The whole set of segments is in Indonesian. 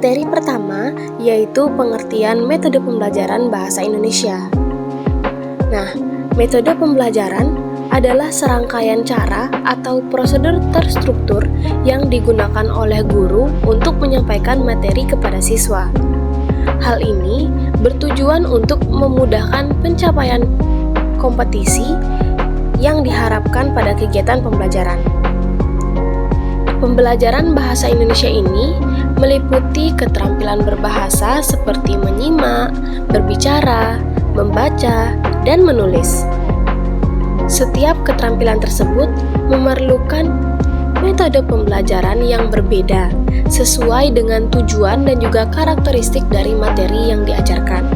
Materi pertama yaitu pengertian metode pembelajaran bahasa Indonesia. Nah, metode pembelajaran adalah serangkaian cara atau prosedur terstruktur yang digunakan oleh guru untuk menyampaikan materi kepada siswa. Hal ini bertujuan untuk memudahkan pencapaian kompetisi yang diharapkan pada kegiatan pembelajaran. Pembelajaran bahasa Indonesia ini meliputi keterampilan berbahasa seperti menyimak, berbicara, membaca, dan menulis. Setiap keterampilan tersebut memerlukan metode pembelajaran yang berbeda sesuai dengan tujuan dan juga karakteristik dari materi yang diajarkan.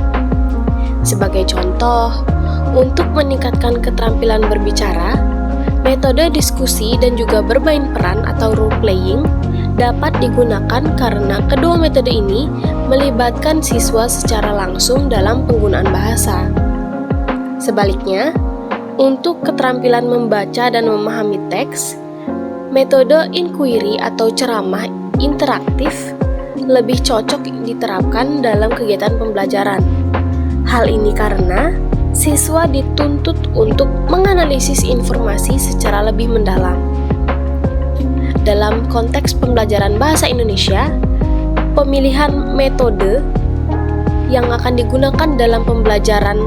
Sebagai contoh, untuk meningkatkan keterampilan berbicara, metode diskusi dan juga bermain peran atau role playing dapat digunakan karena kedua metode ini melibatkan siswa secara langsung dalam penggunaan bahasa. Sebaliknya, untuk keterampilan membaca dan memahami teks, metode inquiry atau ceramah interaktif lebih cocok diterapkan dalam kegiatan pembelajaran. Hal ini karena siswa dituntut untuk menganalisis informasi secara lebih mendalam. Dalam konteks pembelajaran bahasa Indonesia, pemilihan metode yang akan digunakan dalam pembelajaran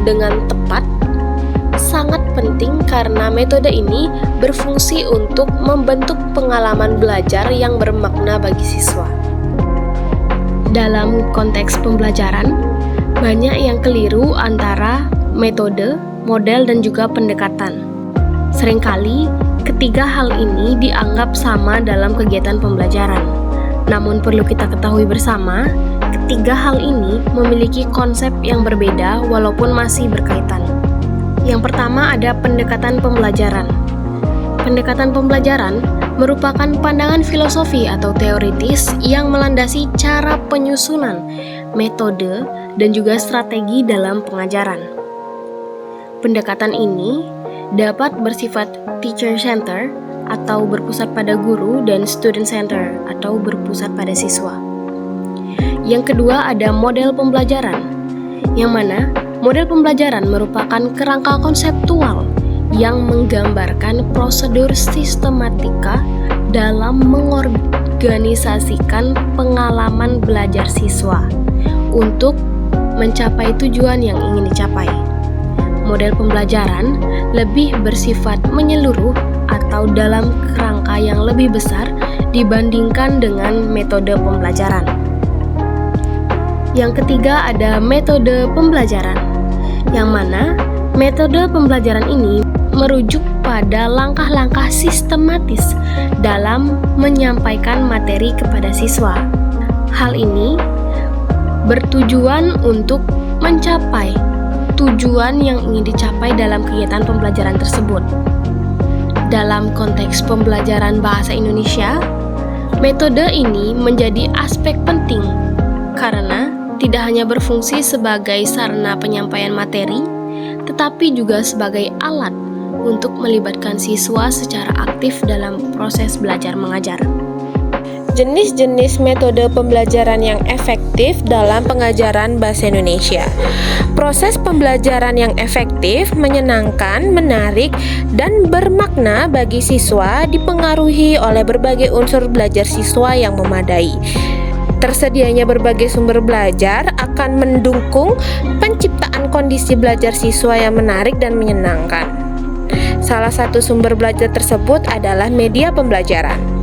dengan tepat sangat penting karena metode ini berfungsi untuk membentuk pengalaman belajar yang bermakna bagi siswa. Dalam konteks pembelajaran, banyak yang keliru antara metode, model, dan juga pendekatan. Seringkali, ketiga hal ini dianggap sama dalam kegiatan pembelajaran. Namun perlu kita ketahui bersama, ketiga hal ini memiliki konsep yang berbeda walaupun masih berkaitan. Yang pertama ada pendekatan pembelajaran. Pendekatan pembelajaran merupakan pandangan filosofi atau teoritis yang melandasi cara penyusunan, metode, dan juga strategi dalam pengajaran. Pendekatan ini dapat bersifat teacher center atau berpusat pada guru dan student center atau berpusat pada siswa. Yang kedua ada model pembelajaran, yang mana model pembelajaran merupakan kerangka konseptual yang menggambarkan prosedur sistematika dalam mengorganisasikan pengalaman belajar siswa untuk mencapai tujuan yang ingin dicapai. Model pembelajaran lebih bersifat menyeluruh atau dalam kerangka yang lebih besar dibandingkan dengan metode pembelajaran. Yang ketiga ada metode pembelajaran, yang mana metode pembelajaran ini merujuk pada langkah-langkah sistematis dalam menyampaikan materi kepada siswa. Hal ini bertujuan untuk mencapai tujuan yang ingin dicapai dalam kegiatan pembelajaran tersebut. Dalam konteks pembelajaran bahasa Indonesia, metode ini menjadi aspek penting karena tidak hanya berfungsi sebagai sarana penyampaian materi, tetapi juga sebagai alat untuk melibatkan siswa secara aktif dalam proses belajar mengajar. Jenis-jenis metode pembelajaran yang efektif dalam pengajaran bahasa Indonesia. Proses pembelajaran yang efektif, menyenangkan, menarik, dan bermakna bagi siswa dipengaruhi oleh berbagai unsur belajar siswa yang memadai. Tersedianya berbagai sumber belajar akan mendukung penciptaan kondisi belajar siswa yang menarik dan menyenangkan. Salah satu sumber belajar tersebut adalah media pembelajaran.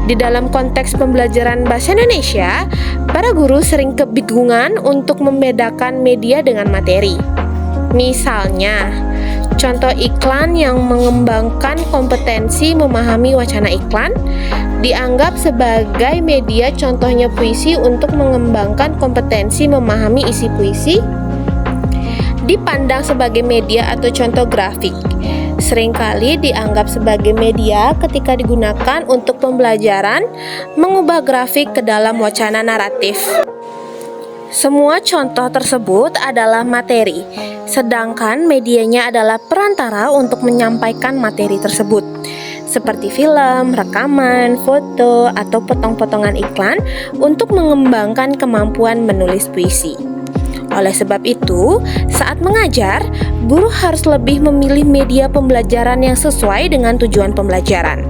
Di dalam konteks pembelajaran bahasa Indonesia, para guru sering kebingungan untuk membedakan media dengan materi. Misalnya, contoh iklan yang mengembangkan kompetensi memahami wacana iklan dianggap sebagai media, contohnya puisi untuk mengembangkan kompetensi memahami isi puisi, dipandang sebagai media atau contoh grafik. Seringkali dianggap sebagai media ketika digunakan untuk pembelajaran mengubah grafik ke dalam wacana naratif. Semua contoh tersebut adalah materi, sedangkan medianya adalah perantara untuk menyampaikan materi tersebut. seperti film, rekaman, foto, atau potong-potongan iklan untuk mengembangkan kemampuan menulis puisi. Oleh sebab itu, saat mengajar, guru harus lebih memilih media pembelajaran yang sesuai dengan tujuan pembelajaran.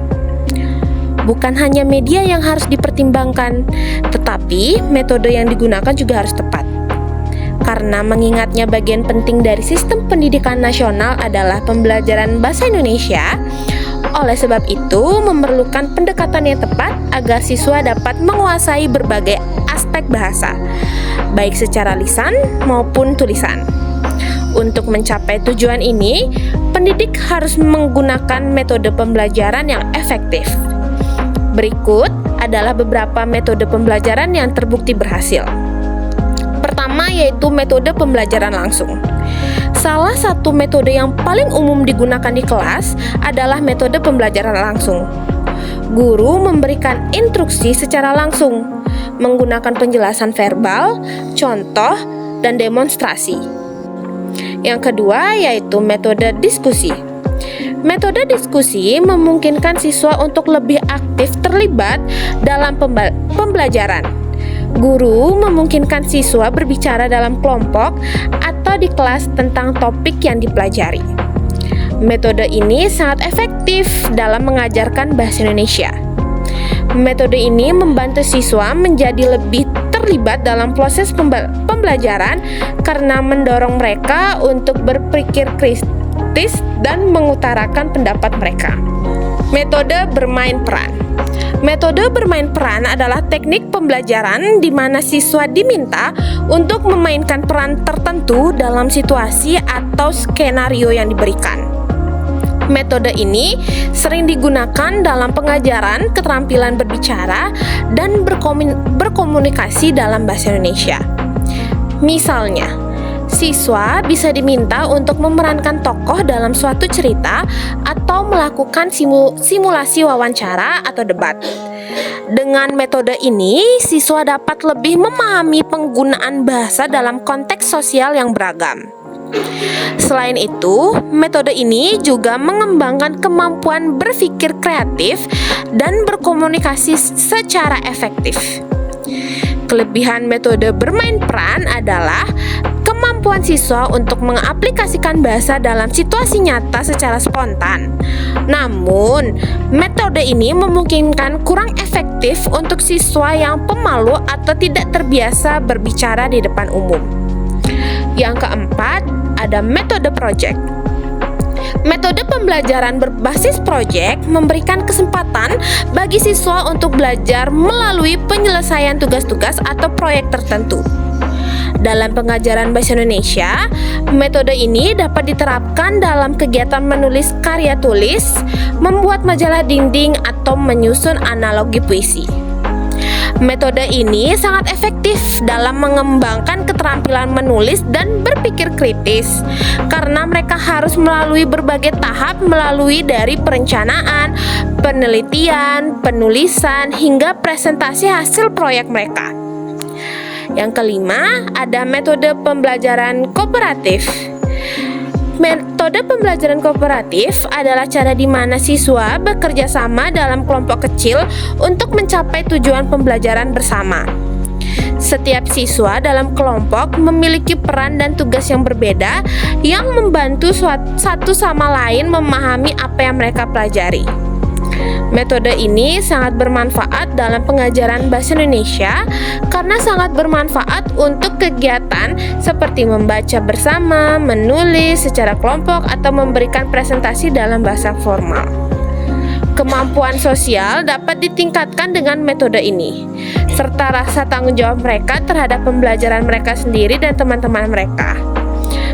Bukan hanya media yang harus dipertimbangkan, tetapi metode yang digunakan juga harus tepat. Karena mengingatnya bagian penting dari sistem pendidikan nasional adalah pembelajaran bahasa Indonesia, oleh sebab itu memerlukan pendekatan yang tepat agar siswa dapat menguasai berbagai aspek bahasa, baik secara lisan maupun tulisan. Untuk mencapai tujuan ini, pendidik harus menggunakan metode pembelajaran yang efektif. Berikut adalah beberapa metode pembelajaran yang terbukti berhasil. Pertama yaitu metode pembelajaran langsung. Salah satu metode yang paling umum digunakan di kelas adalah metode pembelajaran langsung. Guru memberikan instruksi secara langsung, menggunakan penjelasan verbal, contoh, dan demonstrasi. Yang kedua yaitu metode diskusi. Metode diskusi memungkinkan siswa untuk lebih aktif terlibat dalam pembelajaran. Guru memungkinkan siswa berbicara dalam kelompok atau di kelas tentang topik yang dipelajari. Metode ini sangat efektif dalam mengajarkan bahasa Indonesia. Metode ini membantu siswa menjadi lebih terlibat dalam proses pembelajaran karena mendorong mereka untuk berpikir kritis dan mengutarakan pendapat mereka. Metode bermain peran. Metode bermain peran adalah teknik pembelajaran di mana siswa diminta untuk memainkan peran tertentu dalam situasi atau skenario yang diberikan. Metode ini sering digunakan dalam pengajaran keterampilan berbicara dan berkomunikasi dalam bahasa Indonesia. Misalnya, siswa bisa diminta untuk memerankan tokoh dalam suatu cerita atau melakukan simulasi wawancara atau debat. Dengan metode ini, siswa dapat lebih memahami penggunaan bahasa dalam konteks sosial yang beragam. Selain itu, metode ini juga mengembangkan kemampuan berpikir kreatif dan berkomunikasi secara efektif. Kelebihan metode bermain peran adalah kemampuan siswa untuk mengaplikasikan bahasa dalam situasi nyata secara spontan. Namun, metode ini memungkinkan kurang efektif untuk siswa yang pemalu atau tidak terbiasa berbicara di depan umum. Yang keempat, ada metode project. Metode pembelajaran berbasis proyek memberikan kesempatan bagi siswa untuk belajar melalui penyelesaian tugas-tugas atau proyek tertentu. Dalam pengajaran bahasa Indonesia, metode ini dapat diterapkan dalam kegiatan menulis karya tulis, membuat majalah dinding, atau menyusun analogi puisi. Metode ini sangat efektif dalam mengembangkan keterampilan menulis dan berpikir kritis karena mereka harus melalui berbagai tahap melalui dari perencanaan, penelitian, penulisan, hingga presentasi hasil proyek mereka. Yang kelima, ada metode pembelajaran kooperatif. Metode pembelajaran kooperatif adalah cara di mana siswa bekerja sama dalam kelompok kecil untuk mencapai tujuan pembelajaran bersama. Setiap siswa dalam kelompok memiliki peran dan tugas yang berbeda yang membantu satu sama lain memahami apa yang mereka pelajari. Metode ini sangat bermanfaat dalam pengajaran bahasa Indonesia karena sangat bermanfaat untuk kegiatan seperti membaca bersama, menulis secara kelompok, atau memberikan presentasi dalam bahasa formal. Kemampuan sosial dapat ditingkatkan dengan metode ini, serta rasa tanggung jawab mereka terhadap pembelajaran mereka sendiri dan teman-teman mereka.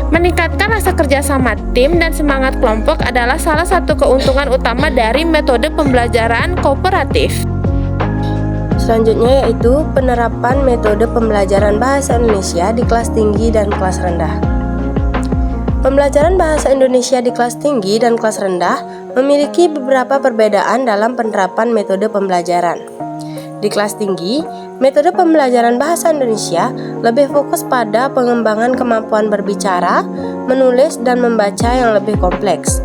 Meningkatkan rasa kerjasama tim dan semangat kelompok adalah salah satu keuntungan utama dari metode pembelajaran kooperatif. Selanjutnya yaitu penerapan metode pembelajaran bahasa Indonesia di kelas tinggi dan kelas rendah. Pembelajaran bahasa Indonesia di kelas tinggi dan kelas rendah memiliki beberapa perbedaan dalam penerapan metode pembelajaran. Di kelas tinggi, metode pembelajaran bahasa Indonesia lebih fokus pada pengembangan kemampuan berbicara, menulis, dan membaca yang lebih kompleks.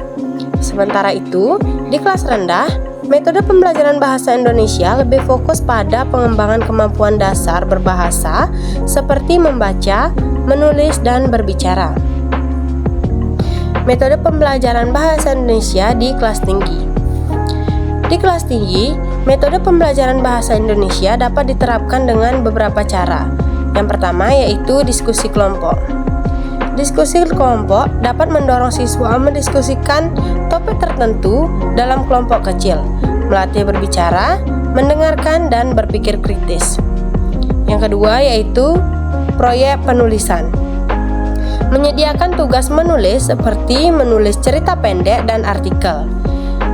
Sementara itu, di kelas rendah, metode pembelajaran bahasa Indonesia lebih fokus pada pengembangan kemampuan dasar berbahasa seperti membaca, menulis, dan berbicara. Metode pembelajaran bahasa Indonesia di kelas tinggi. Di kelas tinggi, metode pembelajaran bahasa Indonesia dapat diterapkan dengan beberapa cara. Yang pertama yaitu diskusi kelompok. Diskusi kelompok dapat mendorong siswa mendiskusikan topik tertentu dalam kelompok kecil, melatih berbicara, mendengarkan, dan berpikir kritis. Yang kedua yaitu proyek penulisan. Menyediakan tugas menulis seperti menulis cerita pendek dan artikel.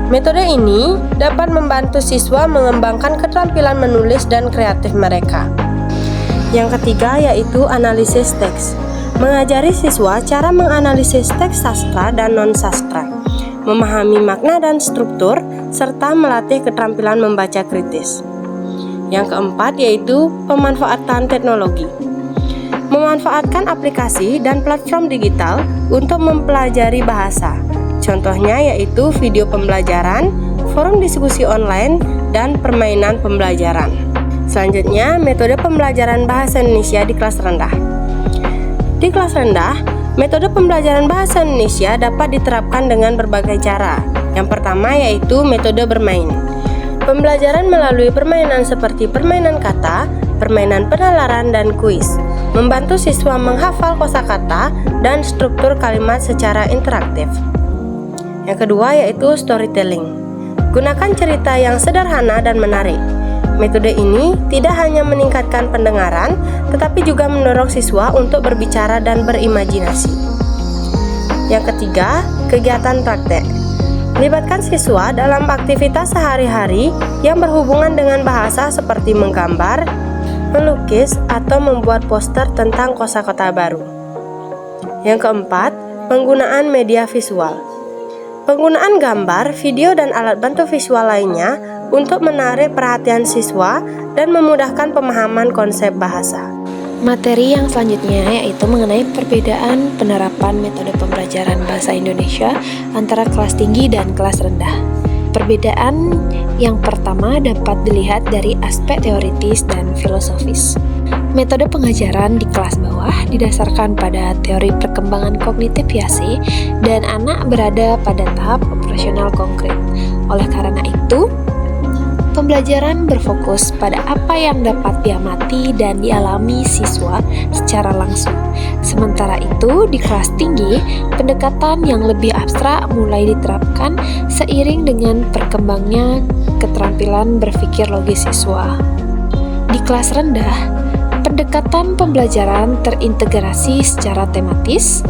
Metode ini dapat membantu siswa mengembangkan keterampilan menulis dan kreatif mereka. Yang ketiga yaitu analisis teks. Mengajari siswa cara menganalisis teks sastra dan non-sastra, memahami makna dan struktur, serta melatih keterampilan membaca kritis. Yang keempat yaitu pemanfaatan teknologi. Memanfaatkan aplikasi dan platform digital untuk mempelajari bahasa. Contohnya yaitu video pembelajaran, forum diskusi online, dan permainan pembelajaran. Selanjutnya, metode pembelajaran bahasa Indonesia di kelas rendah. Di kelas rendah, metode pembelajaran bahasa Indonesia dapat diterapkan dengan berbagai cara. Yang pertama yaitu metode bermain. Pembelajaran melalui permainan seperti permainan kata, permainan penalaran, dan kuis, membantu siswa menghafal kosakata dan struktur kalimat secara interaktif. Yang kedua yaitu storytelling. Gunakan cerita yang sederhana dan menarik. Metode ini tidak hanya meningkatkan pendengaran, tetapi juga mendorong siswa untuk berbicara dan berimajinasi. Yang ketiga, kegiatan praktek. Libatkan siswa dalam aktivitas sehari-hari yang berhubungan dengan bahasa seperti menggambar, melukis, atau membuat poster tentang kosakata baru. Yang keempat, penggunaan media visual. Penggunaan gambar, video, dan alat bantu visual lainnya untuk menarik perhatian siswa dan memudahkan pemahaman konsep bahasa. Materi yang selanjutnya yaitu mengenai perbedaan penerapan metode pembelajaran bahasa Indonesia antara kelas tinggi dan kelas rendah. Perbedaan yang pertama dapat dilihat dari aspek teoritis dan filosofis. Metode pengajaran di kelas bawah didasarkan pada teori perkembangan kognitif Piaget dan anak berada pada tahap operasional konkret. Oleh karena itu, pembelajaran berfokus pada apa yang dapat diamati dan dialami siswa secara langsung. Sementara itu, di kelas tinggi, pendekatan yang lebih abstrak mulai diterapkan seiring dengan berkembangnya keterampilan berpikir logis siswa. Di kelas rendah, pendekatan pembelajaran terintegrasi secara tematis,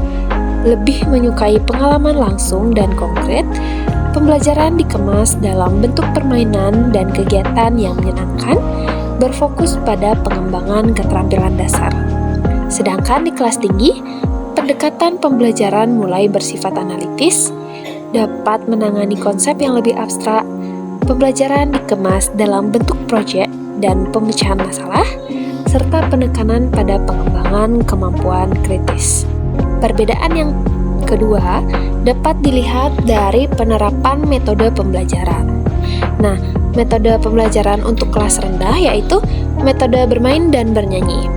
lebih menyukai pengalaman langsung dan konkret. Pembelajaran dikemas dalam bentuk permainan dan kegiatan yang menyenangkan, berfokus pada pengembangan keterampilan dasar. Sedangkan di kelas tinggi, pendekatan pembelajaran mulai bersifat analitis, dapat menangani konsep yang lebih abstrak. Pembelajaran dikemas dalam bentuk proyek dan pemecahan masalah, serta penekanan pada pengembangan kemampuan kritis. Perbedaan yang kedua dapat dilihat dari penerapan metode pembelajaran. Nah, metode pembelajaran untuk kelas rendah yaitu metode bermain dan bernyanyi.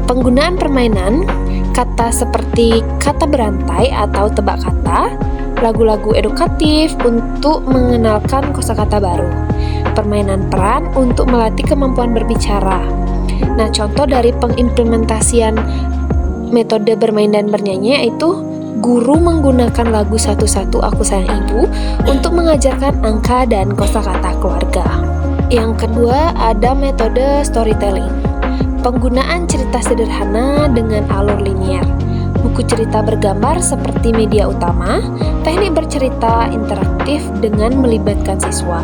Penggunaan permainan, kata seperti kata berantai atau tebak kata, lagu-lagu edukatif untuk mengenalkan kosakata baru, permainan peran untuk melatih kemampuan berbicara. Nah, contoh dari pengimplementasian metode bermain dan bernyanyi yaitu guru menggunakan lagu Satu-Satu Aku Sayang Ibu untuk mengajarkan angka dan kosakata keluarga. Yang kedua ada metode storytelling. Penggunaan cerita sederhana dengan alur linier. Buku cerita bergambar seperti media utama, teknik bercerita interaktif dengan melibatkan siswa.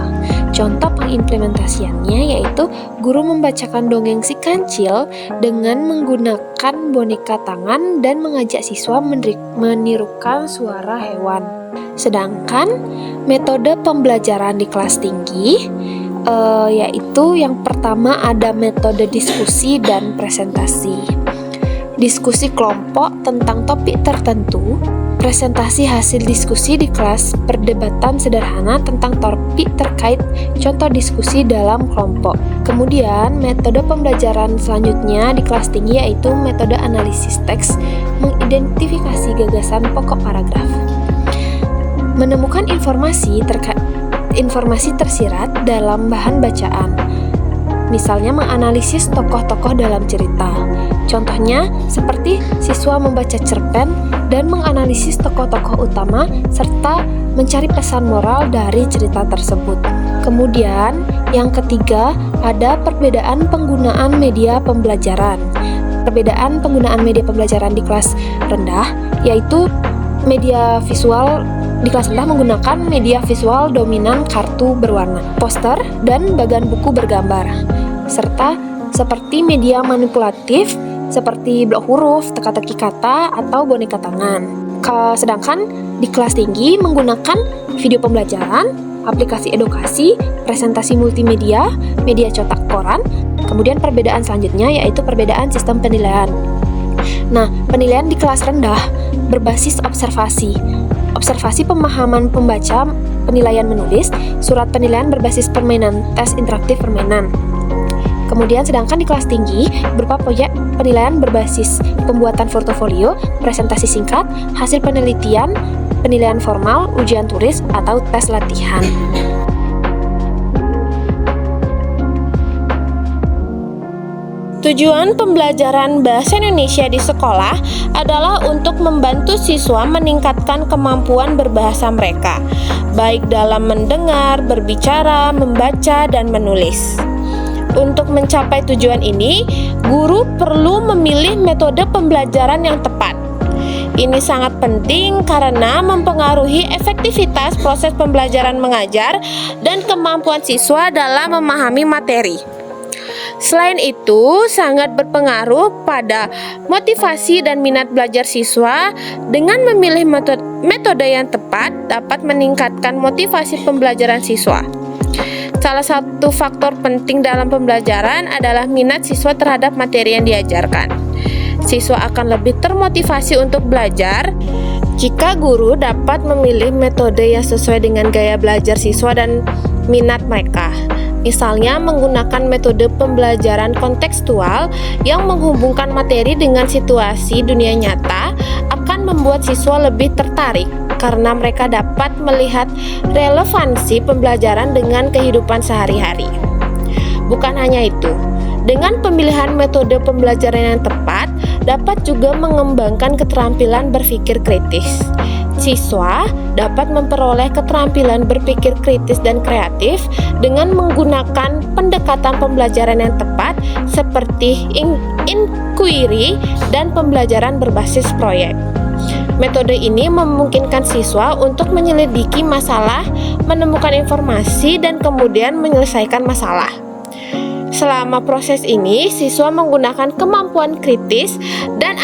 Contoh pengimplementasiannya yaitu guru membacakan dongeng si kancil dengan menggunakan boneka tangan dan mengajak siswa menirukan suara hewan. Sedangkan metode pembelajaran di kelas tinggi yaitu yang pertama ada metode diskusi dan presentasi. Diskusi kelompok tentang topik tertentu, presentasi hasil diskusi di kelas, perdebatan sederhana tentang topik terkait contoh diskusi dalam kelompok. Kemudian, metode pembelajaran selanjutnya di kelas tinggi yaitu metode analisis teks, mengidentifikasi gagasan pokok paragraf. Menemukan informasi tersirat dalam bahan bacaan. Misalnya menganalisis tokoh-tokoh dalam cerita. Contohnya seperti siswa membaca cerpen dan menganalisis tokoh-tokoh utama serta mencari pesan moral dari cerita tersebut. Kemudian yang ketiga ada perbedaan penggunaan media pembelajaran. Perbedaan penggunaan media pembelajaran di kelas rendah yaitu media visual. Di kelas rendah menggunakan media visual dominan kartu berwarna, poster, dan bagan buku bergambar, serta seperti media manipulatif seperti blok huruf, teka-teki kata, atau boneka tangan. Sedangkan di kelas tinggi menggunakan video pembelajaran, aplikasi edukasi, presentasi multimedia, media cetak koran. Kemudian perbedaan selanjutnya yaitu perbedaan sistem penilaian. Nah, penilaian di kelas rendah berbasis observasi pemahaman pembaca, penilaian menulis, surat penilaian berbasis permainan, tes interaktif permainan. Kemudian sedangkan di kelas tinggi berupa proyek penilaian berbasis pembuatan portofolio, presentasi singkat, hasil penelitian, penilaian formal, ujian tulis, atau tes latihan. Tujuan pembelajaran bahasa Indonesia di sekolah adalah untuk membantu siswa meningkatkan kemampuan berbahasa mereka, baik dalam mendengar, berbicara, membaca, dan menulis. Untuk mencapai tujuan ini, guru perlu memilih metode pembelajaran yang tepat. Ini sangat penting karena mempengaruhi efektivitas proses pembelajaran mengajar dan kemampuan siswa dalam memahami materi. Selain itu, sangat berpengaruh pada motivasi dan minat belajar siswa. Dengan memilih metode yang tepat dapat meningkatkan motivasi pembelajaran siswa. Salah satu faktor penting dalam pembelajaran adalah minat siswa terhadap materi yang diajarkan. Siswa akan lebih termotivasi untuk belajar jika guru dapat memilih metode yang sesuai dengan gaya belajar siswa dan minat mereka. Misalnya menggunakan metode pembelajaran kontekstual yang menghubungkan materi dengan situasi dunia nyata akan membuat siswa lebih tertarik karena mereka dapat melihat relevansi pembelajaran dengan kehidupan sehari-hari. Bukan hanya itu, dengan pemilihan metode pembelajaran yang tepat dapat juga mengembangkan keterampilan berpikir kritis. Siswa dapat memperoleh keterampilan berpikir kritis dan kreatif dengan menggunakan pendekatan pembelajaran yang tepat seperti inquiry dan pembelajaran berbasis proyek. Metode ini memungkinkan siswa untuk menyelidiki masalah, menemukan informasi, dan kemudian menyelesaikan masalah. Selama proses ini, siswa menggunakan kemampuan kritis dan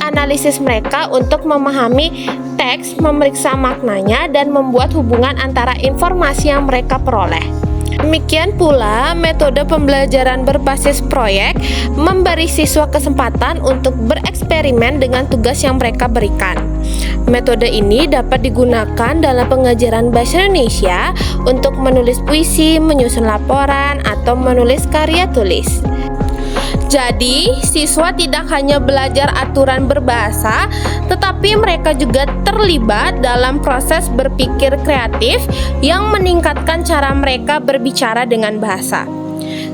analisis mereka untuk memahami teks, memeriksa maknanya, dan membuat hubungan antara informasi yang mereka peroleh. Demikian pula, metode pembelajaran berbasis proyek memberi siswa kesempatan untuk bereksperimen dengan tugas yang mereka berikan. Metode ini dapat digunakan dalam pengajaran bahasa Indonesia untuk menulis puisi, menyusun laporan, atau menulis karya tulis. Jadi, siswa tidak hanya belajar aturan berbahasa, tetapi mereka juga terlibat dalam proses berpikir kreatif yang meningkatkan cara mereka berbicara dengan bahasa.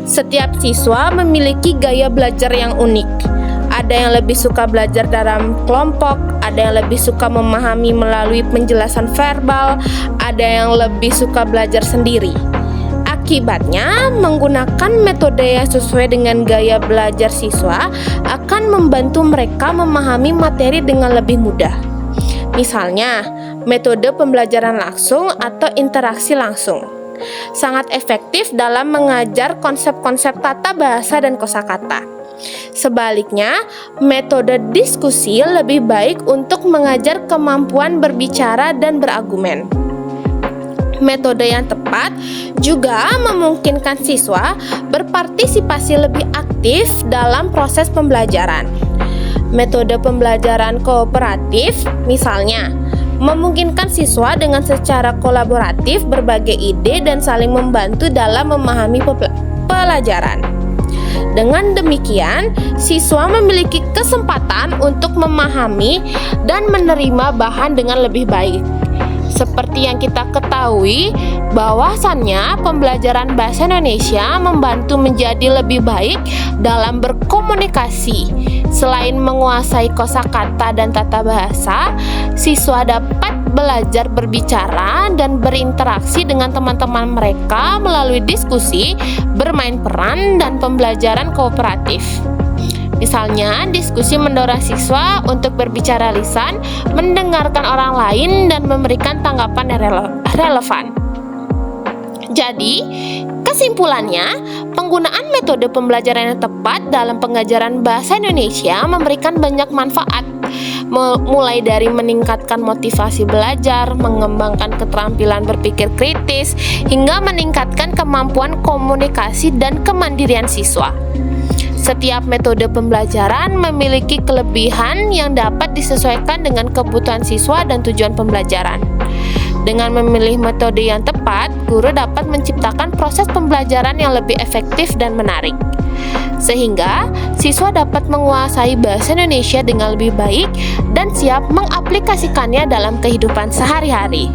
Setiap siswa memiliki gaya belajar yang unik. Ada yang lebih suka belajar dalam kelompok, ada yang lebih suka memahami melalui penjelasan verbal, ada yang lebih suka belajar sendiri. Akibatnya, menggunakan metode yang sesuai dengan gaya belajar siswa akan membantu mereka memahami materi dengan lebih mudah. Misalnya, metode pembelajaran langsung atau interaksi langsung sangat efektif dalam mengajar konsep-konsep tata bahasa dan kosakata. Sebaliknya, metode diskusi lebih baik untuk mengajar kemampuan berbicara dan berargumen. Metode yang tepat juga memungkinkan siswa berpartisipasi lebih aktif dalam proses pembelajaran. Metode pembelajaran kooperatif misalnya memungkinkan siswa dengan secara kolaboratif berbagai ide dan saling membantu dalam memahami pelajaran. Dengan demikian, siswa memiliki kesempatan untuk memahami dan menerima bahan dengan lebih baik. Seperti yang kita ketahui, bahwasannya pembelajaran bahasa Indonesia membantu menjadi lebih baik dalam berkomunikasi. Selain menguasai kosakata dan tata bahasa, siswa dapat belajar berbicara dan berinteraksi dengan teman-teman mereka melalui diskusi, bermain peran, dan pembelajaran kooperatif. Misalnya, diskusi mendorong siswa untuk berbicara lisan, mendengarkan orang lain, dan memberikan tanggapan yang relevan. Jadi, kesimpulannya, penggunaan metode pembelajaran yang tepat dalam pengajaran bahasa Indonesia memberikan banyak manfaat, mulai dari meningkatkan motivasi belajar, mengembangkan keterampilan berpikir kritis, hingga meningkatkan kemampuan komunikasi dan kemandirian siswa. Setiap metode pembelajaran memiliki kelebihan yang dapat disesuaikan dengan kebutuhan siswa dan tujuan pembelajaran. Dengan memilih metode yang tepat, guru dapat menciptakan proses pembelajaran yang lebih efektif dan menarik, sehingga siswa dapat menguasai bahasa Indonesia dengan lebih baik dan siap mengaplikasikannya dalam kehidupan sehari-hari.